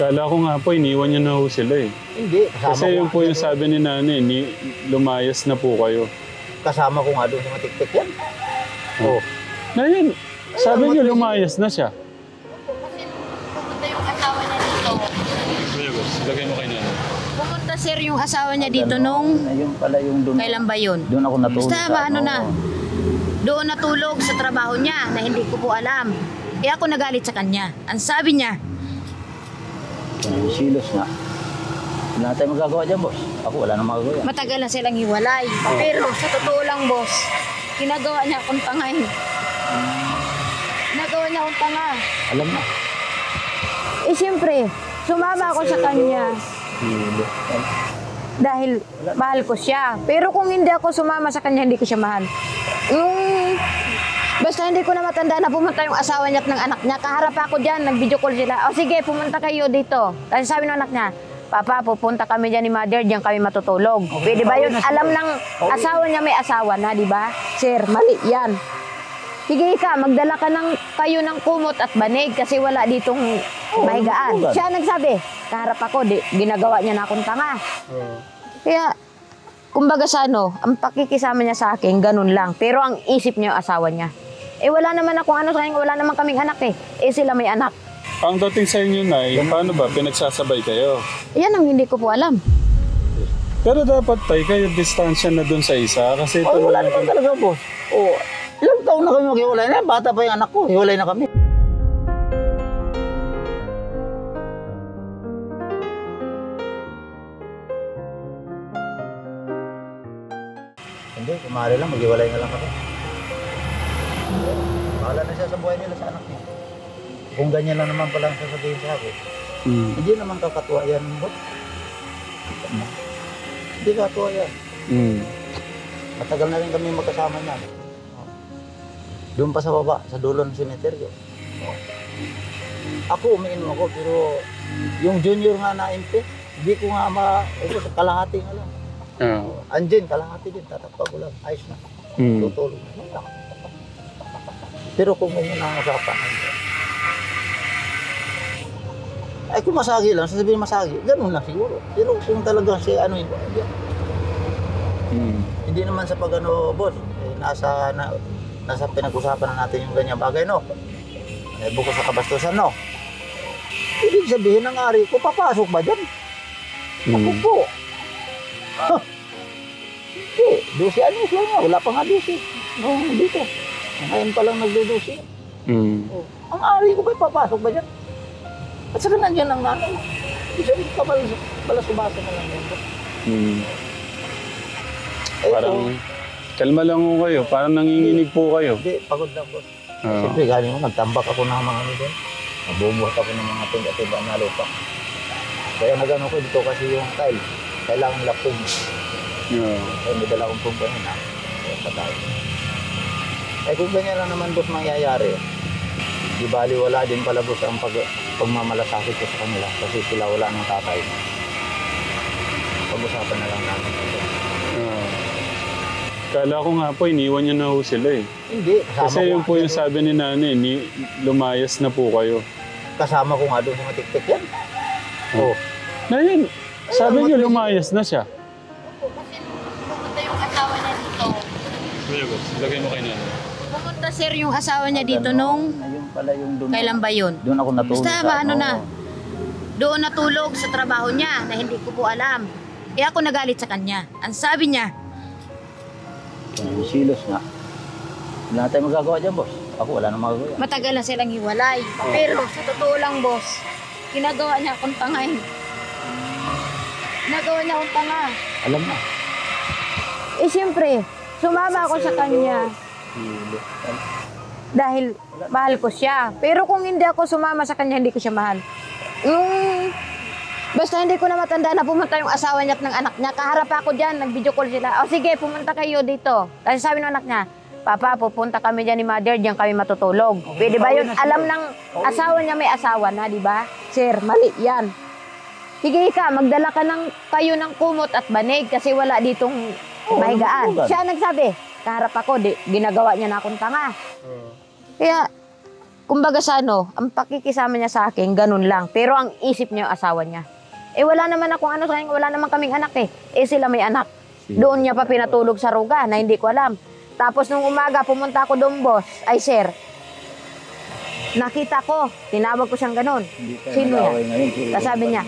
Kala ko nga po, iniwan niyo na ho sila eh. Hindi. Kasi yun po yung sabi ni nanay, lumayas na po kayo. Kasama ko nga doon sa matiktik yan. Oh. Ngayon, sabi niyo lumayas na siya. Kasi pumunta yung asawa niya dito. Lagay mo kay nanay. Pumunta sir yung asawa niya dito nung... Ayun pala yung doon. Kailan ba yun? Doon ako natulog. Basta ba ano na? Doon natulog sa trabaho niya na hindi ko po alam. Kaya ako nagalit sa kanya. Ang sabi niya, Silos nga. Wala tayong magagawa dyan, boss. Ako, wala nang magagawa. matagal na silang hiwalay. Pero sa totoo lang boss, ginagawa niya akong tangay. Ginagawa niya akong tanga. Alam na. Eh siyempre, sumama ako sa kanya. Dahil mahal ko siya. Pero kung hindi ako sumama sa kanya, hindi ko siya mahal. Basta hindi ko na matanda na pumunta yung asawa niya at ng anak niya. Kaharap ako dyan, nag-video call sila. O sige, pumunta kayo dito. Kasi sabi ng anak niya, Papa, pupunta kami dyan ni Mother, diyan kami matutulog. Pwede ba yun? Alam ng asawa niya may asawa na, di ba? Sir, mali yan. Sige ka, magdala ka kayo ng kumot at banig kasi wala ditong mahigaan. Siya nagsabi, kaharap ako, ginagawa niya na akong tanga. Kaya, kumbaga sa ang pakikisama niya sa akin, ganun lang. Pero ang isip niya yung asawa niya. Eh wala naman akong sa kanya, wala naman kaming anak eh. Eh sila may anak. Ang dating sa inyo, Nay, paano ba? Pinagsasabay kayo? Yan ang hindi ko po alam. Pero dapat tayo kayo distansya na dun sa isa kasi ito Wala naman talaga, boss. Ilang taon na kami maghiwalay na. Bata pa yung anak ko. Hiwalay na kami. Hindi, kumari lang. Maghiwalay na lang kami. Bahala na siya sa buhay nila sa anak niya. Kung ganyan lang naman palang sasabihin sa akin, hindi naman kakatuwa yan, boss. Hindi kakatuwa yan. Matagal na rin kami magkasama niyan. Doon pa sa baba, sa dulo ng semeteryo. Ako, umiinom ako, pero yung junior nga na MP, hindi ko nga kalahati nga lang. Andyan, kalahati din, tatakpa ko lang, ayos na. Tutulog na. Pero kung ganyan ang usapan, ay kung masagi lang, sasabihin masagi, ganun lang siguro. Pero kung talagang siya, hindi naman sa boss, nasa pinag-usapan na natin yung ganyan bagay, no? Eh, bukod sa kabastusan, no? Ibig sabihin ng ari ko, papasok ba dyan? Ako po. Hindi, 12 anos lang nga, wala pa nga 12. No, dito. Ngayon pa lang nagdo-12. Ang ari ko ba, papasok ba dyan? At saka nandiyan ang nanay. Isa rin ka balasubasa na lang yan. Parang, kalma lang ho kayo. Parang nanginginig po kayo. Hindi, pagod lang, boss. Siyempre, galing mo, nagtambak ako ng mga doon. Nabubuhat ako ng mga tiga-tiba na lupa. Kaya nagano ko dito kasi yung tile. Kailangan lapog. Kaya may dala akong pumpa yun, kaya patay. Eh kung ganyan lang naman, boss, mangyayari. Di bali, wala din pala, boss, ang pagmamalasakit ko sa kanila. Kasi sila wala ng tatay. Pag-usapan na lang namin. Kala ko nga po, iniwan niyo na ho sila eh. Hindi. Kasi yun po yung sabi ni nanay, lumayas na po kayo. Kasama ko nga doon sa matiktik yan. Ngayon, sabi niyo lumayas na siya. Kasi pumunta yung asawa niya dito. Lagay mo kay nanay. Pumunta sir yung asawa niya dito nung... Ayun pala yung doon. Kailan ba yun? Doon ako natulog. Basta ba na? Doon natulog sa trabaho niya na hindi ko po alam. Kaya ako nagalit sa kanya. Ang sabi niya, Silos nga. Wala tayong magagawa dyan, boss. Ako, wala nang magagawa. matagal na silang hiwalay. Pero sa totoo lang boss, ginagawa niya akong tangay. Ginagawa niya akong tanga. Alam na. Eh siyempre, sumama ako sa kanya. Dahil mahal ko siya. Pero kung hindi ako sumama sa kanya, hindi ko siya mahal. Basta hindi ko na matanda na pumunta yung asawa niya at ng anak niya. Kaharap ako dyan, nag-video call sila. O sige, pumunta kayo dito. Kasi sabi ng anak niya, Papa, pupunta kami dyan ni Mother, diyan kami matutulog. Pwede ba yun? Alam ng asawa niya may asawa na, di ba? Sir, mali yan. Sige ka, magdala ka kayo ng kumot at banig kasi wala ditong mahigaan. Siya nagsabi, kaharap ako, ginagawa niya na akong tanga. Kaya, kumbaga sa ano, ang pakikisama niya sa akin, ganun lang. Pero ang isip niya yung asawa niya. Eh wala naman akong ano sa kanya, wala naman kaming anak eh. Eh sila may anak. Doon niya pa pinatulog sa ruga na hindi ko alam. Tapos nung umaga, pumunta ako doon, boss. Ay, sir. Nakita ko, tinawag ko siyang ganun. Sino yan? Tapos sabi niya,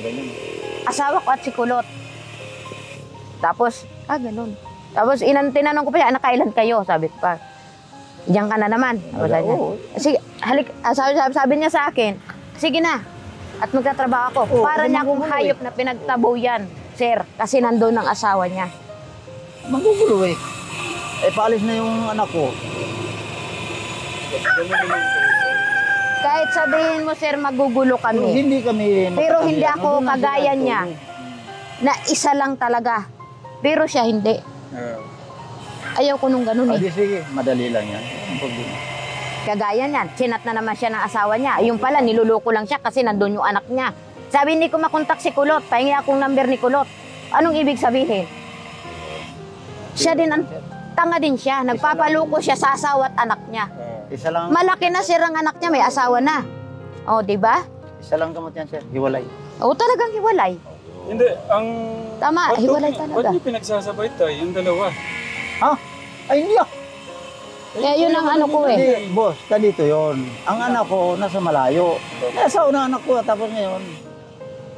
asawa ko at si Kulot. Tapos, ganun. Tapos tinanong ko pa siya, anak, kailan kayo? Sabi ko pa, diyan ka na naman. Sabi niya, sige, halik, sabi niya sa akin, sige na, at magtatrabaho ako. Para niya akong hayop na pinagtabaw yan, sir, kasi nandun ang asawa niya. Magugulo eh. Eh, paalis na yung anak ko. Kahit sabihin mo, sir, magugulo kami. Hindi kami Pero hindi magkatabi. ako Nandun na kagaya sila, niya. Na isa lang talaga. Pero siya hindi. Ayaw ko nung ganun Di eh. sige, madali lang yan. Ang problema. Kagaya niyan, chinat na naman siya ng asawa niya. Yung pala, niluloko lang siya kasi nandun yung anak niya. Sabi, hindi ko makontak si Kulot. Pahingi akong number ni Kulot. Anong ibig sabihin? Siya din, tanga din siya. Nagpapaloko siya sa asawa at anak niya. Isa lang, Malaki na sirang anak niya, may asawa na. O, di ba? isa lang gamot yan, sir. Hiwalay. O, talagang hiwalay. Hindi, ang... Tama, hiwalay Ba't talaga. niyo pinagsasabay tayo, yung dalawa? Ha? Ay, hindi ah. Kaya yun ang ano ko eh. Hindi, boss, dito yon. Ang anak ko nasa malayo. Nasa una anak ko, tapos ngayon,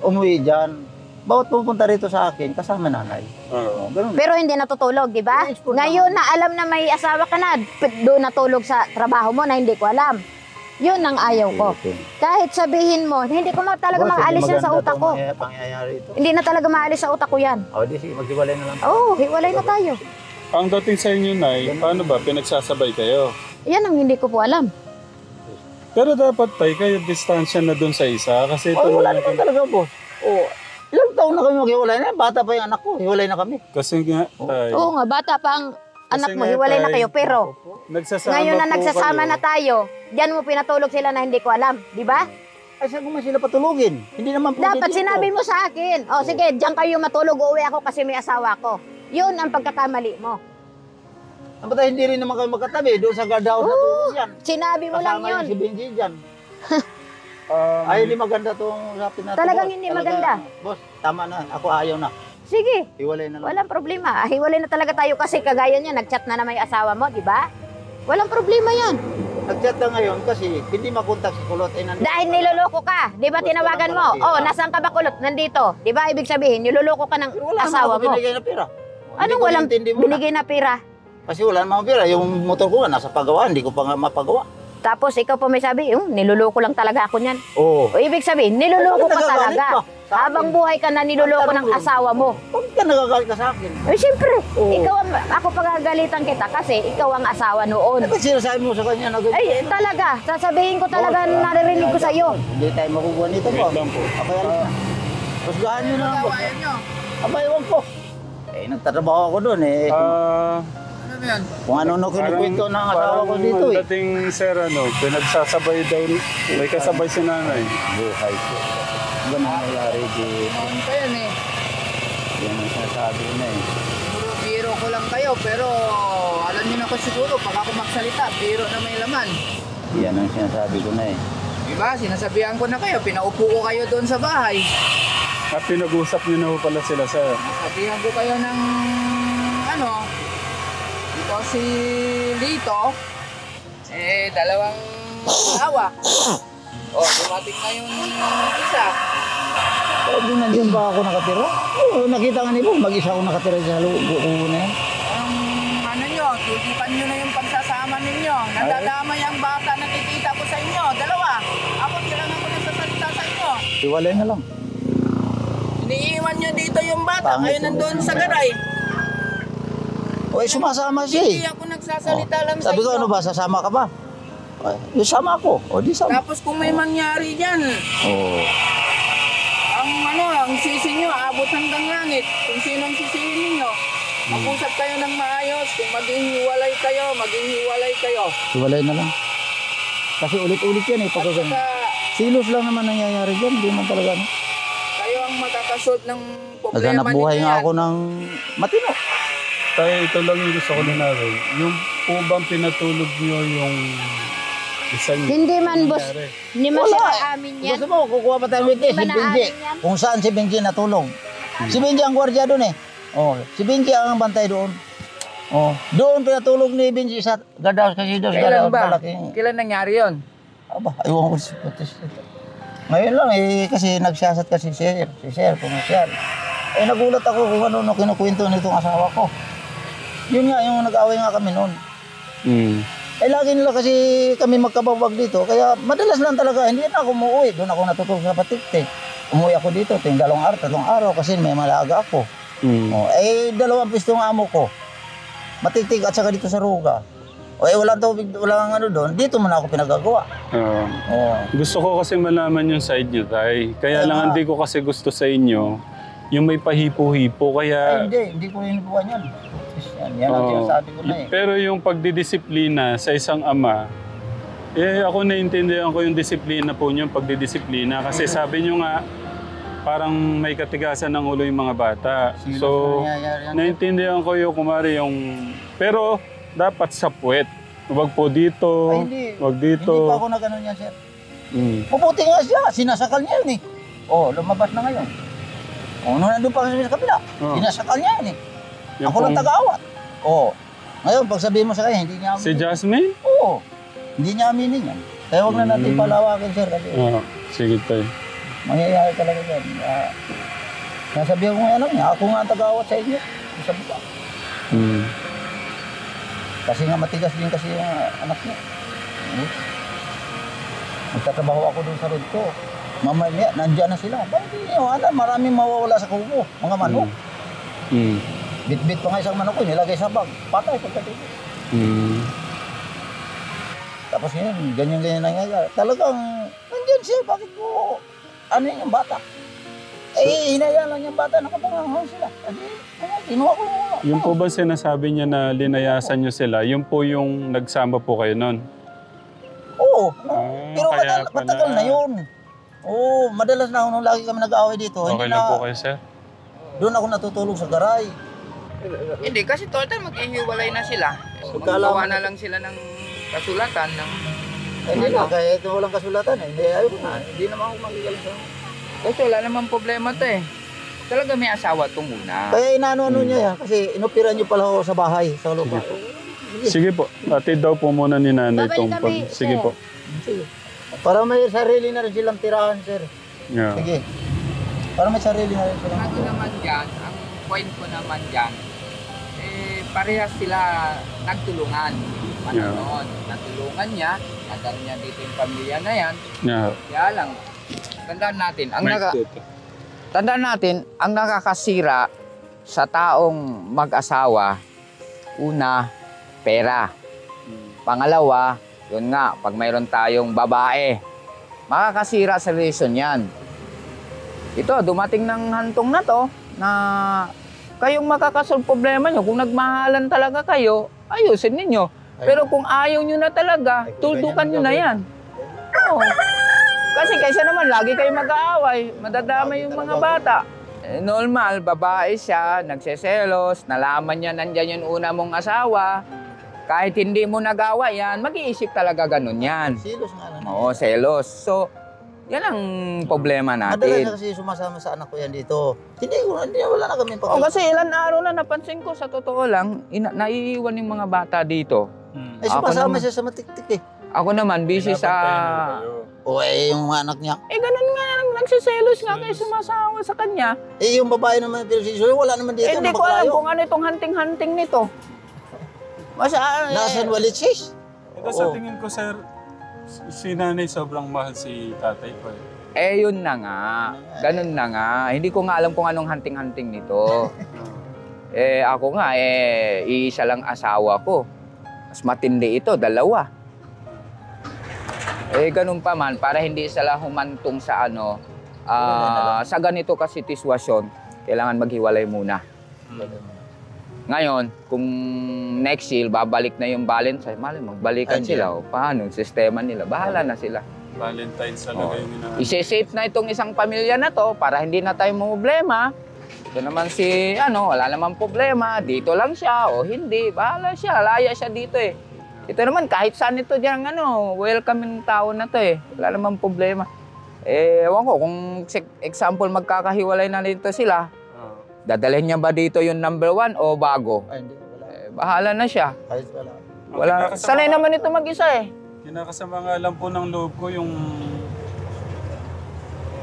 umuwi dyan. Bawat pupunta rito sa akin, kasama nanay. Oo. Ganun. Pero hindi natutulog, di ba? Ngayon na alam na may asawa ka na, doon natulog sa trabaho mo na hindi ko alam. Yun ang ayaw ko. Okay. Kahit sabihin mo, hindi ko talaga Boss, maalis hindi yan sa maganda utak ko. itong pangyayari ito. Hindi na talaga maalis sa utak ko yan. O, di sige, maghiwalay na lang. Oo, hiwalay na tayo. Ang dating sa inyo, Nay, paano ba? Pinagsasabay kayo? Yan ang hindi ko po alam. Pero dapat tayo kayo distansya na dun sa isa kasi ito Oh, wala na- naman talaga, boss. Oh, ilang taon na kami maghiwalay na? Bata pa yung anak ko, hiwalay na kami. Kasi nga, Tay, Oo nga, bata pa ang anak mo, nga, hiwalay na Tay, kayo. Pero nagsasama ngayon na po nagsasama kayo. na tayo, diyan mo pinatulog sila na hindi ko alam. Di ba? Ay, saan ko man sila patulugin? Hindi naman pwede Dapat dito. sinabi mo sa akin. O sige, diyan kayo matulog, uuwi ako kasi may asawa ko. Yun ang pagkakamali mo. Dapat ay hindi rin naman kami magkatabi. Doon sa guardhouse na tulog yan. Sinabi mo lang Kasama yun. yung si Benji dyan. Um, Ay, hindi maganda itong usapin natin. Talagang boss. hindi Talaga, maganda. Boss, tama na. Ako ayaw na. Sige, Hiwalay na lang. walang problema. Hiwalay na talaga tayo kasi kagaya niya, nag-chat na naman yung asawa mo, di ba? Walang problema yan. Nag-chat na ngayon kasi hindi makontak si Kulot. Ay, nandun. Dahil niloloko ka, di ba tinawagan mo? Oh, nasaan ka ba Kulot? Nandito. Di ba ibig sabihin, niloloko ka ng Wala asawa naman ako mo. binigay na pera. Anong walang binigay na pera? Kasi wala naman akong pera. Yung motor ko nga nasa pagawaan. Hindi ko pa nga mapagawa. Tapos ikaw pa may sabi, niloloko lang talaga ako niyan. Oo. O ibig sabihin, niloloko ka Nagagalit talaga. pa sa Habang akin. buhay ka na niloloko ng asawa mo. Bakit ka nagagalit ka sa akin? Eh siyempre, Oo. ikaw ang, ako pagagalitan kita kasi ikaw ang asawa noon. Bakit sinasabi mo sa kanya na ganyan? Ay, talaga, sasabihin ko talaga, naririnig ko sa iyo. Hindi tayo makukuha nito po. Wait lang po. Ako yan na. Pusgahan nyo na lang po. Aba, ewan ko. Eh, nagtatrabaho ako doon eh. Kung ano kinukwento ng asawa ko dito eh. Ang dating sir, pinagsasabay daw, may kasabay si nanay. Buhay ko. Ganun nangyayari din. Noon pa yan eh. Yan ang sinasabi ko na eh. Puro biro ko lang kayo, pero alam niyo na ko siguro, pag ako magsalita, biro na may laman. Yan ang sinasabi ko na eh. Diba? Sinasabihan ko na kayo, pinaupo ko kayo doon sa bahay. At pinag-usap niyo na ho pala sila, sir. Sabihan ko kayo ng, ito si Lito, dalawang asawa. Dumating na yung isa. Pero doon nandiyan ba ako nakatira? Oo, nakita nga nila. Mag-isa ako nakatira sa buko na yan. Tulipan nyo na yung pagsasama ninyo. Nadadamay ang bata na nakikita ko sa inyo. Dalawa. Ako, sila nga ako nagsasalita sa inyo. Iwalay na lang. Iniiwan nyo dito yung bata. Pangit Kayo nandun sa garay. O eh, sumasama siya eh. Hindi ako nagsasalita lang sa Sabi ko, inyo. ano ba, sasama ka ba? Ay, sama ako. O, di sama. Tapos kung may mangyari dyan, Oo. ang sisi nyo, aabot hanggang langit. Kung sinong sisihin ninyo. Mag-usap kayo ng maayos. Kung maging hiwalay kayo. Iwalay na lang. Kasi ulit-ulit yan eh. At Pagkagan. saka, Silos lang naman nangyayari dyan. Hindi man talaga. Ano. kayo ang makakasort ng problema Naghanap buhay ninyo nga yan. ako ng matino. Tayo, ito lang yung gusto ko linawin. Yung po bang pinatulog niyo Hindi man, boss. Hindi man Wala. sila amin yan. Gusto mo, kukuha pa tayo witness, si Hindi ba Benji. naamin yan? Kung saan si Benji natulog. Si Benji ang gwardiya doon eh. Oh, si Benji ang bantay doon. Oh, doon pinatulog ni Benji sa gada kasi doon Kailan ba? malaki. Kailan nangyari yun? Aba, ayaw ko si Putis. Ngayon lang eh, kasi nagsasat kasi si Sir, pumasyal. Eh nagulat ako kung ano kinukwento nitong asawa ko. Yun nga, yung nag-away nga kami noon. Eh lagi nila kasi kami magkabawag dito, kaya madalas lang talaga, hindi na ako umuwi. Doon ako natutulog sa Patiktik. Umuwi ako dito, ting 2 araw, 3 araw kasi may malaga ako. Oh, eh 2 pistong amo ko. Matiktik at saka dito sa Ruga. O eh walang tubig, walang ano doon, dito muna ako pinagagawa. Oh. Gusto ko kasi malaman yung side nyo, tay. Kaya lang hindi ko kasi gusto sa inyo yung may pahipo-hipo. Ay Kaya hindi ko hinipuan yan. Yan ang sinasabi ko na eh. pero yung pagdidisiplina sa isang ama, eh ako naiintindihan ko yung disiplina po nyo, pagdidisiplina. Kasi sabi nyo nga, parang may katigasan ng ulo yung mga bata. So, naiintindihan ko yung kumari yung... Pero, dapat sa puwet. Huwag po dito, Ay, hindi. huwag dito. Hindi pa ako nag-ano niya, sir. Mabuti nga siya, sinasakal niya yun eh. Oh, lumabas na ngayon. Oh, nandun pa kasi sa kabila. Sinasakal niya yun eh. Yung Ako lang pong- taga-awat. Oh. Ngayon, pag sabihin mo sa kanya, hindi niya Si Jasmine? Oo. Hindi niya aminin yan. Kaya huwag na natin palawakin, sir. Kasi Sige tayo. mangyayari talaga yan. Nasabihan ko nga alam niya, ako nga ang taga-awat sa inyo. Sabi ko. Kasi nga matigas din kasi yung anak niya. Magtatrabaho ako doon sa road ko. Mamaya, nandiyan na sila. Bakit hindi nyo alam? Maraming mawawala sa kubo. Mga manok. Bit-bit pa nga isang manok ko, nilagay sa bag. Patay pagkatapos. Tapos yun, ganyan-ganyan nangyayari. Talagang, nandiyan siya. Bakit po, ano yung bata? Eh, hinayaan lang yung bata, nakapangahaw sila. Kinuha ko nga. Yung po ba sinasabi niya na linayasan niyo sila, yun po yung nagsama po kayo nun? Oo. Pero kaya pala. matagal na yun. Oo, madalas na ako nung lagi kami nag-aaway dito. Okay lang po kayo, sir? Doon ako natutulog sa garay. Hindi, kasi total maghihiwalay na sila. Pagkalaman- Magawa na lang sila ng kasulatan ng... Hindi na, kahit walang kasulatan eh. Hindi, ayaw ko na. Hindi naman ako magigaling sa... Kasi wala namang problema to eh. Talaga may asawa to muna. Kaya inaano-ano niya yan. Kasi inupiran niyo pala ako sa bahay, sa lupa. Sige po, atid daw po muna ni nanay Babalik itong kami, Sige sir. po. Sige. Para may sarili na rin silang tirahan, sir. Yeah. Sige. Para may sarili na rin silang Ano naman dyan, ang point ko naman dyan, eh, parehas sila nagtulungan. Yeah. Noon, natulungan niya, nadal niya dito yung pamilya na yan. Yeah. Kaya lang, tandaan natin, Mike, tandaan natin, ang nakakasira sa taong mag-asawa, una, pera. Pangalawa, yun nga, pag mayroon tayong babae, makakasira sa relasyon yan. Ito, dumating ng hantong na to, na kayong makakasolve problema nyo. Kung nagmahalan talaga kayo, ayusin ninyo. Pero kung ayaw nyo na talaga, tuldukan nyo na yan. Oo. Kasi kaysa naman, lagi kayo mag-aaway, madadamay yung mga bata. Eh, normal, babae siya, nagseselos, nalaman niya nandyan yung una mong asawa. Kahit hindi mo nagawa yan, mag-iisip talaga ganun yan. silos nga lang. Oo, selos. So, yan ang problema Madalas natin. na kasi sumasama sa anak ko yan dito. Hindi, wala na kami O kasi ilan araw na napansin ko, sa totoo lang, naiiwan yung mga bata dito. Eh, Ako sumasama naman. siya sa matiktik eh. Ako naman, busy sa... O eh, yung mga anak niya. Eh, ganun nga, nagsiselos nga kayo sumasawa sa kanya. Eh, yung babae naman, wala naman dito. Eh, hindi ko alam kung ano itong hunting-hunting nito. Nasaan Walitsis? Ito sa tingin ko, sir, si nanay sobrang mahal si tatay ko. Yun na nga. Ganun na nga. Hindi ko nga alam kung anong hunting-hunting nito. Ako nga, iisa lang asawa ko. Mas matindi ito, 2. Ganun pa man, para hindi sila humantong sa ano, sa ganito kasi sitwasyon, kailangan maghiwalay muna. Ngayon, kung next year, babalik na yung Valentine, magbalikan sila. O, paano? Sistema nila. Bahala na sila. Valentine's talaga yung ina... Ise-safe na itong isang pamilya na to para hindi na tayo problema. Ito naman si, wala namang problema. Dito lang siya o hindi. Bahala siya. Laya siya dito eh. Ito naman, kahit saan ito dyan, welcome yung tao na to eh. Wala namang problema. Ewan ko, kung example, magkakahiwalay na dito sila, dadalhin niya ba dito yung number 1 o bago? Ay, hindi. Wala. Bahala na siya. Kahit wala. Wala. Sanay naman ito mag-isa eh. Kinakasama nga lang po ng loob ko yung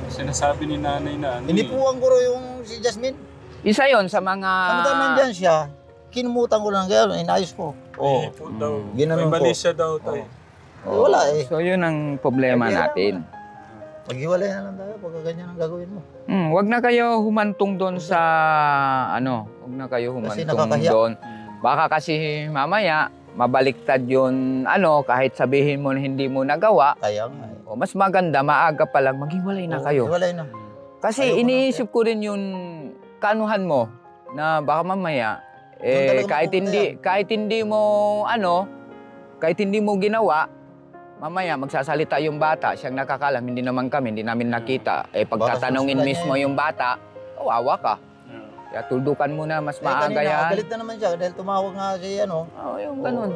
sinasabi ni nanay na ano. Hindi po ang guro yung si Jasmine. Isa yon sa mga... Samantan nandyan siya, kinumutan ko lang gano'n, inayos ko. Oo. Daw. Ginanon May mali ko. siya daw tayo. Wala eh. So yun ang problema natin. Maghiwalay na lang tayo pagka ganyan ang gagawin mo. Wag na kayo humantong doon sa wag na kayo Kasi humantong nakakahiya. doon. Baka kasi mamaya mabaliktad yun kahit sabihin mo na hindi mo nagawa. Kaya nga eh. O mas maganda maaga pa lang maghiwalay na kayo. Maghiwalay na. Kasi Ayoko iniisip ko rin yung kanuhan mo na baka mamaya Doon talaga kahit hindi mo kahit hindi mo ginawa, mamaya magsasalita yung bata, siyang nakakalam, hindi naman kami, hindi namin nakita. Pagtatanungin Baka mismo yung bata, kawawa ka. Kaya tuldukan mo na mas maaga kanina, yan. galit na naman siya dahil tumawag nga siya Yung ganun.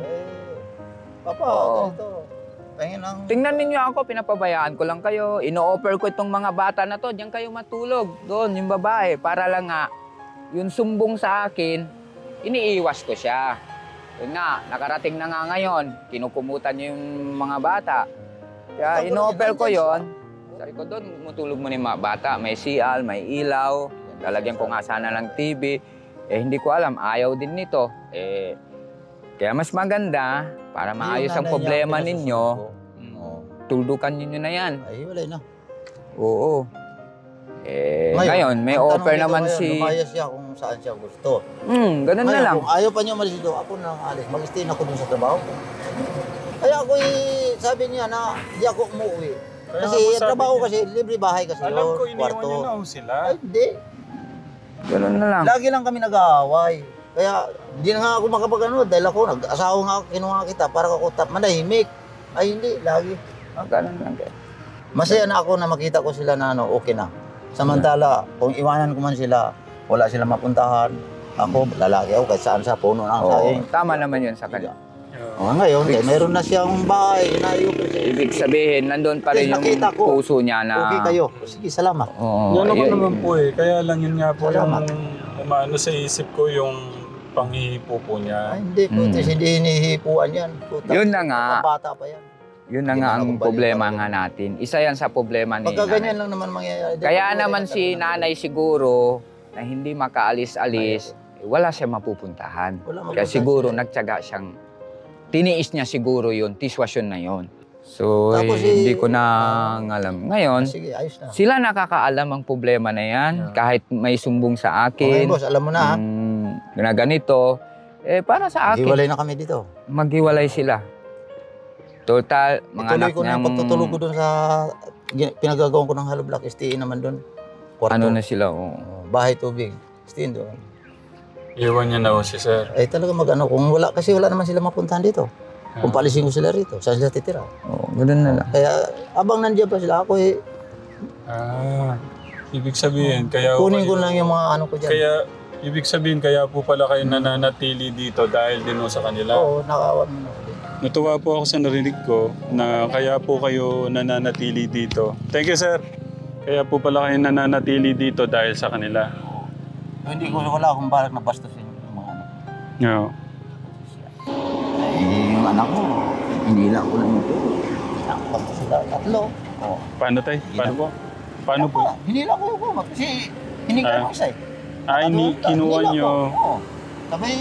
Papa, Oo. ganito. Pahingin ang... Tingnan ninyo ako, pinapabayaan ko lang kayo. Ino-offer ko itong mga bata na to, diyan kayo matulog. Doon, yung babae, para lang nga, yung sumbong sa akin, iniiwas ko siya. Yun nga, nakarating na nga ngayon, kinukumutan niyo yung mga bata. Kaya ino-offer ko yon. Sabi ko doon, matulog mo ni mga bata. May sial, may ilaw, lalagyan ko nga sana ng TV. Hindi ko alam, ayaw din nito. Kaya mas maganda, para maayos ang problema ninyo, tuldukan ninyo na yan. Ay, wala na. Oo. Ngayon, may ang offer tanong naman dito si... Lumayas siya kung saan siya gusto. Ganun na Ngayon, lang. kung ayaw pa niya umalis dito, ako na alis. Mag-stay na ako dun sa trabaho ko. Kaya ako sabi niya na di ako umuwi. Kasi trabaho kasi, libre bahay kasi. Alam ko, iniwan kwarto. niyo na sila. Ay, hindi. Ganun na lang. Lagi lang kami nag-aaway. Kaya di na nga ako makapag-ano dahil ako nag-asawa nga ako, kinuha kita para ako manahimik. Ay hindi, lagi. Ganun lang. Masaya na ako na makita ko sila na okay na. Samantala, kung iwanan ko man sila, wala silang mapuntahan. Ako, lalaki ako kahit saan sa puno na ang saing. Tama naman yun sa kanya. Ngayon, mayroon na siyang bahay. Ibig sabihin, nandun pa rin yung Nakita ko. puso niya na... Okay kayo. Sige, salamat. Yan ako naman po Kaya lang yun nga po Salamat. yung umano sa isip ko yung panghihipo po niya. Ay, hindi po. Hindi hinihipuan yan. Puta. Yun na nga. Bata pa yan. Yun na nga ang problema nga natin. Isa yan sa problema ni Pagka ganyan nanay. lang naman mangyayari. Kaya naman si nanay siguro na hindi makaalis-alis, wala siya mapupuntahan. Kaya siguro nagtiyaga siyang, tiniis niya siguro yun, tiswasyon na yun. So, Tapos hindi ko na alam. Ngayon, Sige, ayos na. sila nakakaalam ang problema na yan. Kahit may sumbong sa Okay, akin, boss, alam mo na ha. na ganito, para sa akin, Hiwalay na kami dito. maghiwalay sila. Total, mga Ituloy anak ko na niyang... yung pagtutulog ko doon sa pinagagawan ko ng hollow block. STE naman doon. Kwarto. Ano na sila, Bahay, tubig. STE doon. Iwan niya na si sir. Ay talaga mag-ano, kung wala, kasi wala naman sila mapuntahan dito. Kung palisin ko sila rito, saan sila titira? Ganun na lang. Kaya abang nandiyan pa sila, ako Ibig sabihin, kaya... kunin ko lang yung mga ano ko dyan. Kaya, ibig sabihin, kaya po pala kayo nananatili dito dahil din sa kanila. Oo, nakaawan mo na. Natuwa po ako sa narinig ko na kaya po kayo nananatili dito. Thank you, sir. Kaya po pala kayo nananatili dito dahil sa kanila. Hindi ko wala akong balak na bastusin yung mga anak. Yeah. Yung anak ko, hindi lang ko lang ito. Nakapag sila, tatlo. Paano tayo? Paano po? Paano po? Hindi lang ko yung kumag kasi hindi ka lang isa eh. Kinuha nyo. Sabay,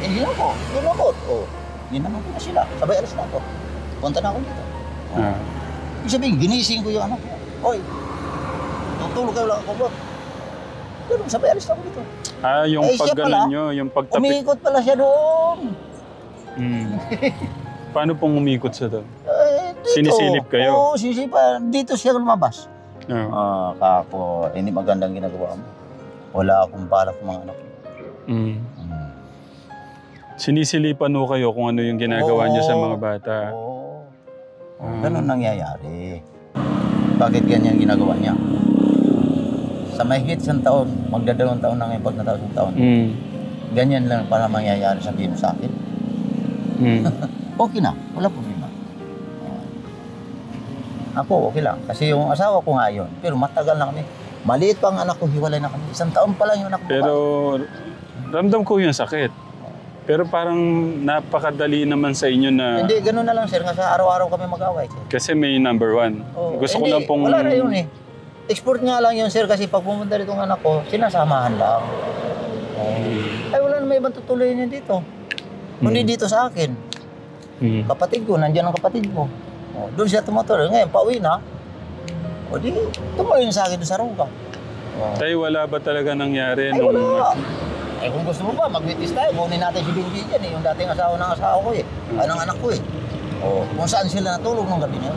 hindi lang ko. Tinamot. Hindi naman ko na sila. Sabay alas na ako. Punta na ako dito. Ibig sabihin, ginising ko yung anak ko. Hoy, tutulog ka lang ako bro. Ganun, sabay alas na ako dito. Yung pagganon nyo, yung pagtapik. Umikot pala siya doon. Paano pong umikot siya doon? Dito. Sinisilip kayo? Oo, sisipan. Dito siya lumabas. Yeah. Kako, hindi magandang ginagawa mo. Wala akong balak ng mga anak ko. Sinisilipan ho kayo kung ano yung ginagawa niyo sa mga bata. Oo. Ganun nangyayari. Bakit ganyan ginagawa niya? Sa mahigit isang taon, magdadalawang taon na ngayon pag natapos ng taon. Ganyan lang para mangyayari sabihin mo sa akin. okay na. Wala problema. Ako, okay lang. Kasi yung asawa ko nga yun. Pero matagal na kami. Maliit pa ang anak ko, hiwalay na kami. 1 taon pa lang yung anak ko. Pero ramdam ko yung sakit. Pero parang napakadali naman sa inyo na... Hindi, gano'n na lang, sir. Nga sa araw-araw kami mag-away, sir. Kasi may number 1. Oo. Gusto ko Hindi, lang pong... wala na yun eh. Export nga lang yun, sir. Kasi pag pumunta dito ng anak ko, sinasamahan lang. Ay, wala na may ibang tutuloy niya dito. Kundi dito sa akin. Kapatid ko, nandiyan ang kapatid ko. Doon siya tumutuloy. Ngayon, pauwi na. O di, tumuloy na sa akin doon sa Ruga. Tayo, wala ba talaga nangyari Ay, nung... wala. Eh, kung gusto mo ba, mag-witness tayo. Kunin natin si Benji dyan eh. Yung dating asawa ng asawa ko eh. Anong anak ko eh. Kung saan sila natulog nung gabi niya.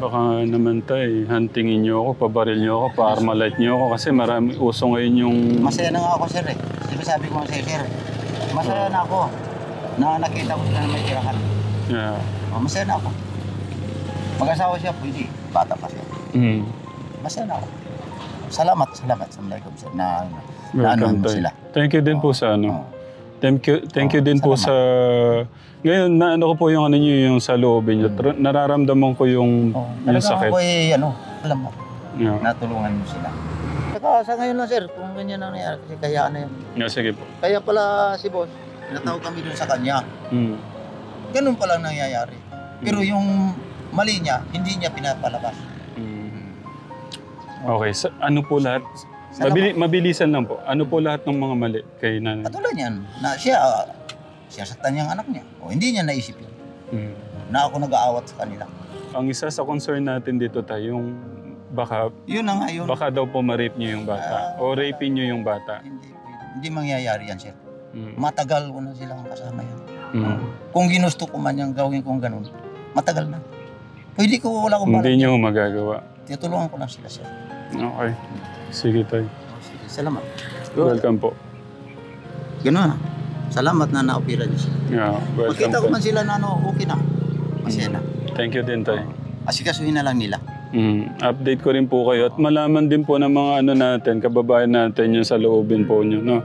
Baka naman tayo, huntingin niyo ako, pabaril niyo ako, pa-armalite niyo ako kasi marami uso ngayon yung... Masaya na nga ako, sir eh. Sabi ko nga sa'yo, sir. Masaya na ako na nakita ko sila na may tirahan. Yeah. Masaya na ako. Mag-asawa siya, pwede. Bata pa siya. Masaya na ako. Salamat sa Mlaikom, sir, na Welcome mo tayo. sila. Thank you din po sa ano. Thank you din po sa... Ngayon, naano ko po yung ano niyo, yung sa loobin niyo. Nararamdaman ko yung sakit. Ako eh, alam mo, Yeah. natulungan mo sila. Saka sa ngayon lang, sir, kung ganyan na nangyari, kasi kayaan na yun. Yeah, sige po. Kaya pala si boss, natawag kami dun sa kanya. Ganun pala nangyayari. Pero yung mali niya, hindi niya pinapalabas. Okay, ano po lahat? Mabilisan lang po. Ano po lahat ng mga mali kay nanay? Katulad niyan, na siya saktan niyang anak niya. O hindi niya naisip yun. Na ako nag-aawat sa kanila. Ang isa sa concern natin dito tayo, yung baka Yun na nga yun. baka daw po ma-rape niyo yung bata o rape niyo yung bata. Hindi mangyayari yan, sir. Matagal ko na silang kasama yan. Kung ginusto ko man yung gawin kong ganun, matagal na. Pwede ko, wala akong Hindi niyo magagawa. Tinutulungan ko lang sila, sir. Okay. Sige tayo. Sige, salamat. Welcome po. Gano'n. Salamat na na-opera niyo sila. Yeah, welcome Makita ko po. man sila na okay na. Masaya na. Thank you din tayo. Asikasuhin na lang nila. Update ko rin po kayo at malaman din po ng mga ano natin, kababayan natin yung sa loobin po nyo, no?